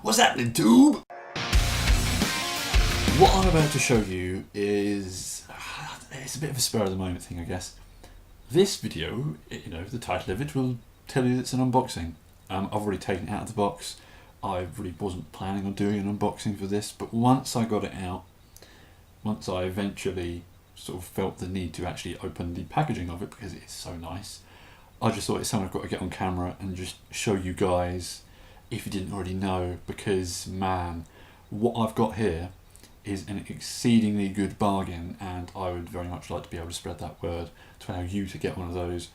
What's happening, tube? What I'm about to show you is... it's a bit of a spur of the moment thing, I guess. This video, the title of it will tell you it's an unboxing. I've already taken it out of the box. I really wasn't planning on doing an unboxing for this, but once I got it out, once I eventually sort of felt the need to actually open the packaging of it because it is so nice, I just thought it's something I've got to get on camera and just show you guys if you didn't already know, because man, what I've got here is an exceedingly good bargain, and I would very much like to be able to spread that word to allow you to get one of those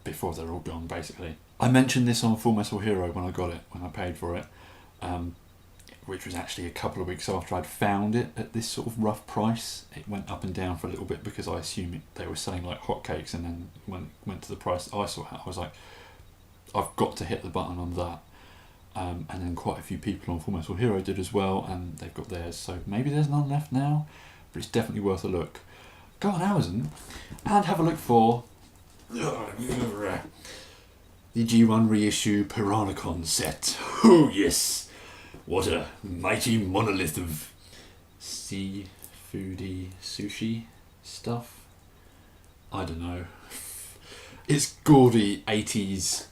before they're all gone, basically. I mentioned this on Full Metal Hero when I got it, when I paid for it, which was actually a couple of weeks after I'd found it at this sort of rough price. It went up and down for a little bit because I assumed they were selling like hotcakes, and then when it went to the price I saw it, I was like, I've got to hit the button on that. And then quite a few people on Full Metal Hero did as well, and they've got theirs, so maybe there's none left now, but it's definitely worth a look. Go on Amazon and have a look for the G1 reissue Piranacon set. Oh yes, what a mighty monolith of seafoody sushi stuff. I don't know. It's gaudy 80s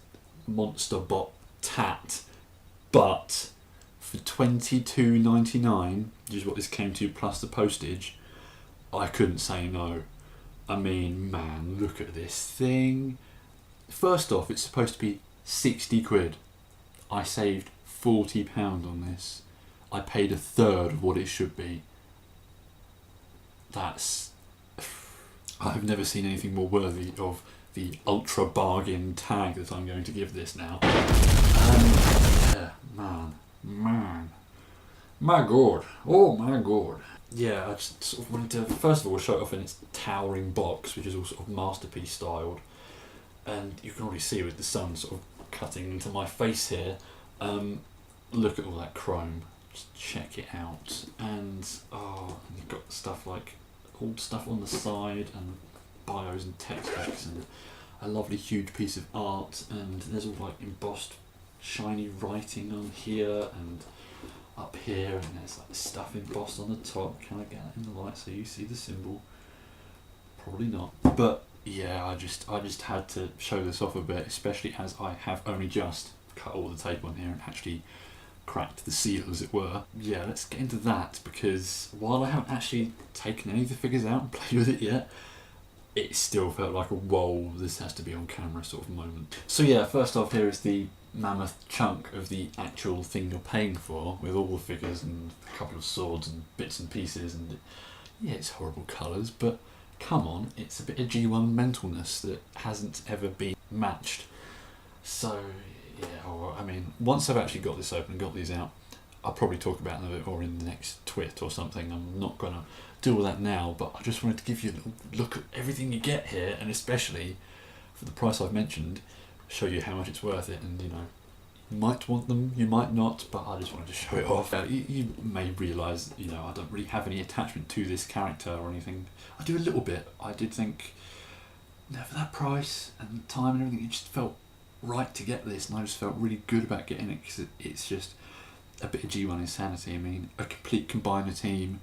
monster bot tat. But for $22.99, which is what this came to plus the postage, I couldn't say no. I mean, man, look at this thing. First off, it's supposed to be 60 quid. I saved £40 on this. I paid a third of what it should be. That's... I've never seen anything more worthy of the ultra bargain tag that I'm going to give this now. Yeah, man, my god, oh my god. Yeah, I just sort of wanted to first of all show it off in its towering box, which is all sort of masterpiece styled, and you can already see with the sun sort of cutting into my face here. Look at all that chrome, just check it out, and you've got stuff like old stuff on the side and bios and text specs and a lovely huge piece of art, and there's all like embossed shiny writing on here and up here, and there's like stuff embossed on the top. Can I get that in the light so you see the symbol? Probably not, but yeah, I just had to show this off a bit, especially as I have only just cut all the tape on here and actually cracked the seal, as it were. Yeah, let's get into that, because while I haven't actually taken any of the figures out and played with it yet, it still felt like a whoa, this has to be on camera sort of moment. So yeah, first off, here is the mammoth chunk of the actual thing you're paying for, with all the figures and a couple of swords and bits and pieces, and yeah, it's horrible colours, but come on, it's a bit of G1 mentalness that hasn't ever been matched. So yeah, I mean, once I've actually got this open and got these out, I'll probably talk about them a bit more in the next twit or something. I'm not going to do all that now, but I just wanted to give you a little look at everything you get here, and especially for the price I've mentioned, show you how much it's worth it. And you might want them, you might not, but I just wanted to show it off. You may realise, I don't really have any attachment to this character or anything. I do a little bit. I did think, for that price and time and everything, it just felt right to get this, and I just felt really good about getting it, because it's just a bit of G1 insanity. I mean, a complete combiner team,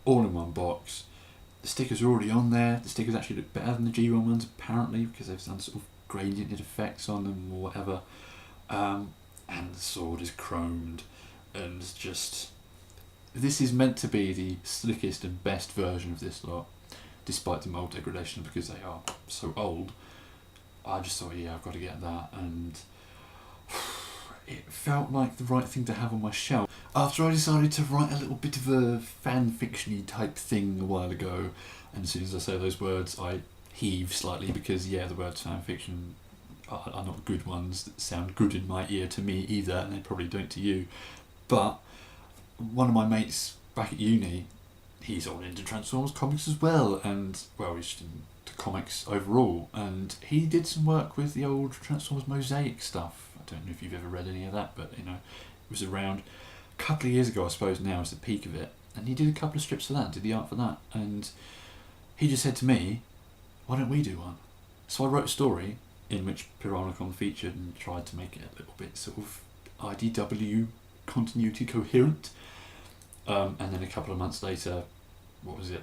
all in one box. The stickers are already on there. The stickers actually look better than the G1 ones, apparently, because they've done sort of gradiented effects on them or whatever. And the sword is chromed, and just, this is meant to be the slickest and best version of this lot, despite the mold degradation, because they are so old. I just thought, yeah, I've got to get that, and it felt like the right thing to have on my shelf. After I decided to write a little bit of a fan fiction-y type thing a while ago, and as soon as I say those words, I heave slightly, because yeah, the words fan fiction are not good ones that sound good in my ear to me either, and they probably don't to you. But one of my mates back at uni, he's all into Transformers comics as well, and well, he's into comics overall, and he did some work with the old Transformers Mosaic stuff. I don't know if you've ever read any of that, but it was around a couple of years ago, I suppose. Now is the peak of it, and he did a couple of strips for that, did the art for that, and he just said to me, why don't we do one? So I wrote a story in which Piranacon featured and tried to make it a little bit sort of IDW continuity coherent. And then a couple of months later, what was it?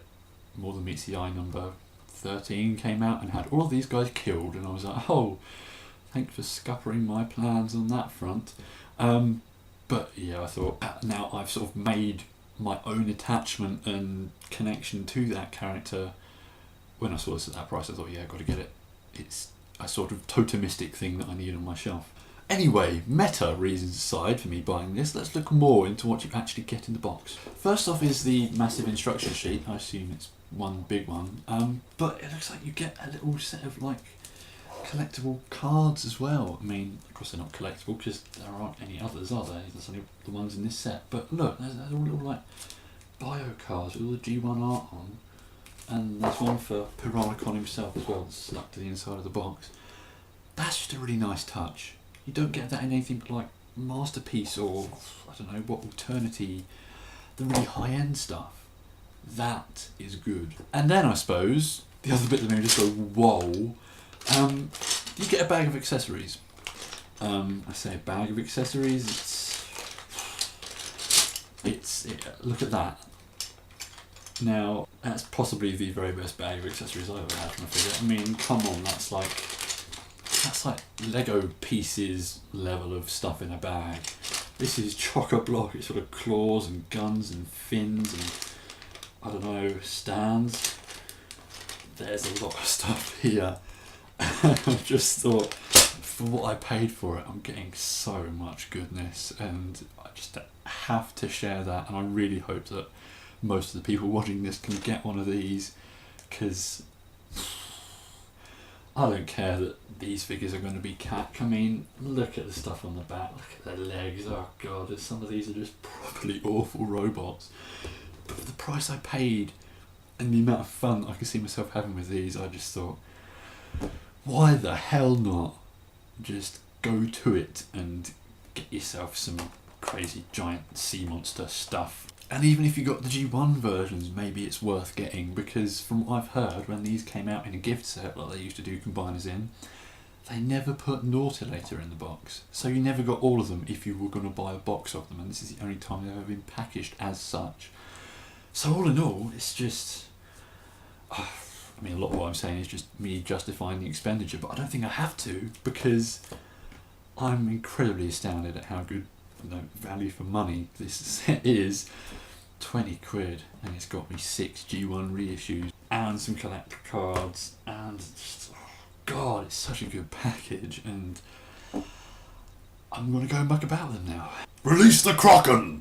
More Than Meets the Eye number 13 came out and had all of these guys killed, and I was like, oh, thanks for scuppering my plans on that front. But yeah, I thought, now I've sort of made my own attachment and connection to that character. When I saw this at that price, I thought, yeah, I've got to get it. It's a sort of totemistic thing that I need on my shelf. Anyway, meta reasons aside for me buying this, let's look more into what you actually get in the box. First off is the massive instruction sheet. I assume it's one big one, but it looks like you get a little set of like collectible cards as well. I mean, of course they're not collectible because there aren't any others, are there? There's only the ones in this set. But look, there's all little like bio cards with all the G1 art on, and there's one for Piranacon himself as well, stuck to the inside of the box. That's just a really nice touch. You don't get that in anything but like Masterpiece or I don't know what Alternity, the really high-end stuff. That is good. And then I suppose the other bit that made me just go whoa, you get a bag of accessories. I say a bag of accessories. Look at that. Now that's possibly the very best bag of accessories I've ever had from a figure. I mean, come on, that's like Lego pieces level of stuff in a bag. This is chock-a-block. It's sort of claws and guns and fins and I don't know, stands. There's a lot of stuff here. I just thought, for what I paid for it, I'm getting so much goodness, and I just have to share that. And I really hope that most of the people watching this can get one of these, because I don't care that these figures are going to be cack. I mean, look at the stuff on the back, look at their legs, oh god, some of these are just properly awful robots. But for the price I paid and the amount of fun I could see myself having with these, I just thought, why the hell not just go to it and get yourself some crazy giant sea monster stuff. And even if you got the G1 versions, maybe it's worth getting, because from what I've heard, when these came out in a gift set like they used to do combiners in, they never put Nautilator in the box. So you never got all of them if you were going to buy a box of them, and this is the only time they've ever been packaged as such. So all in all, it's just... I mean, a lot of what I'm saying is just me justifying the expenditure, but I don't think I have to, because I'm incredibly astounded at how good, value for money this set is. 20 quid, and it's got me 6 G1 reissues and some collector cards, and just, oh god, it's such a good package, and I'm going to go muck about them now. Release the Kraken!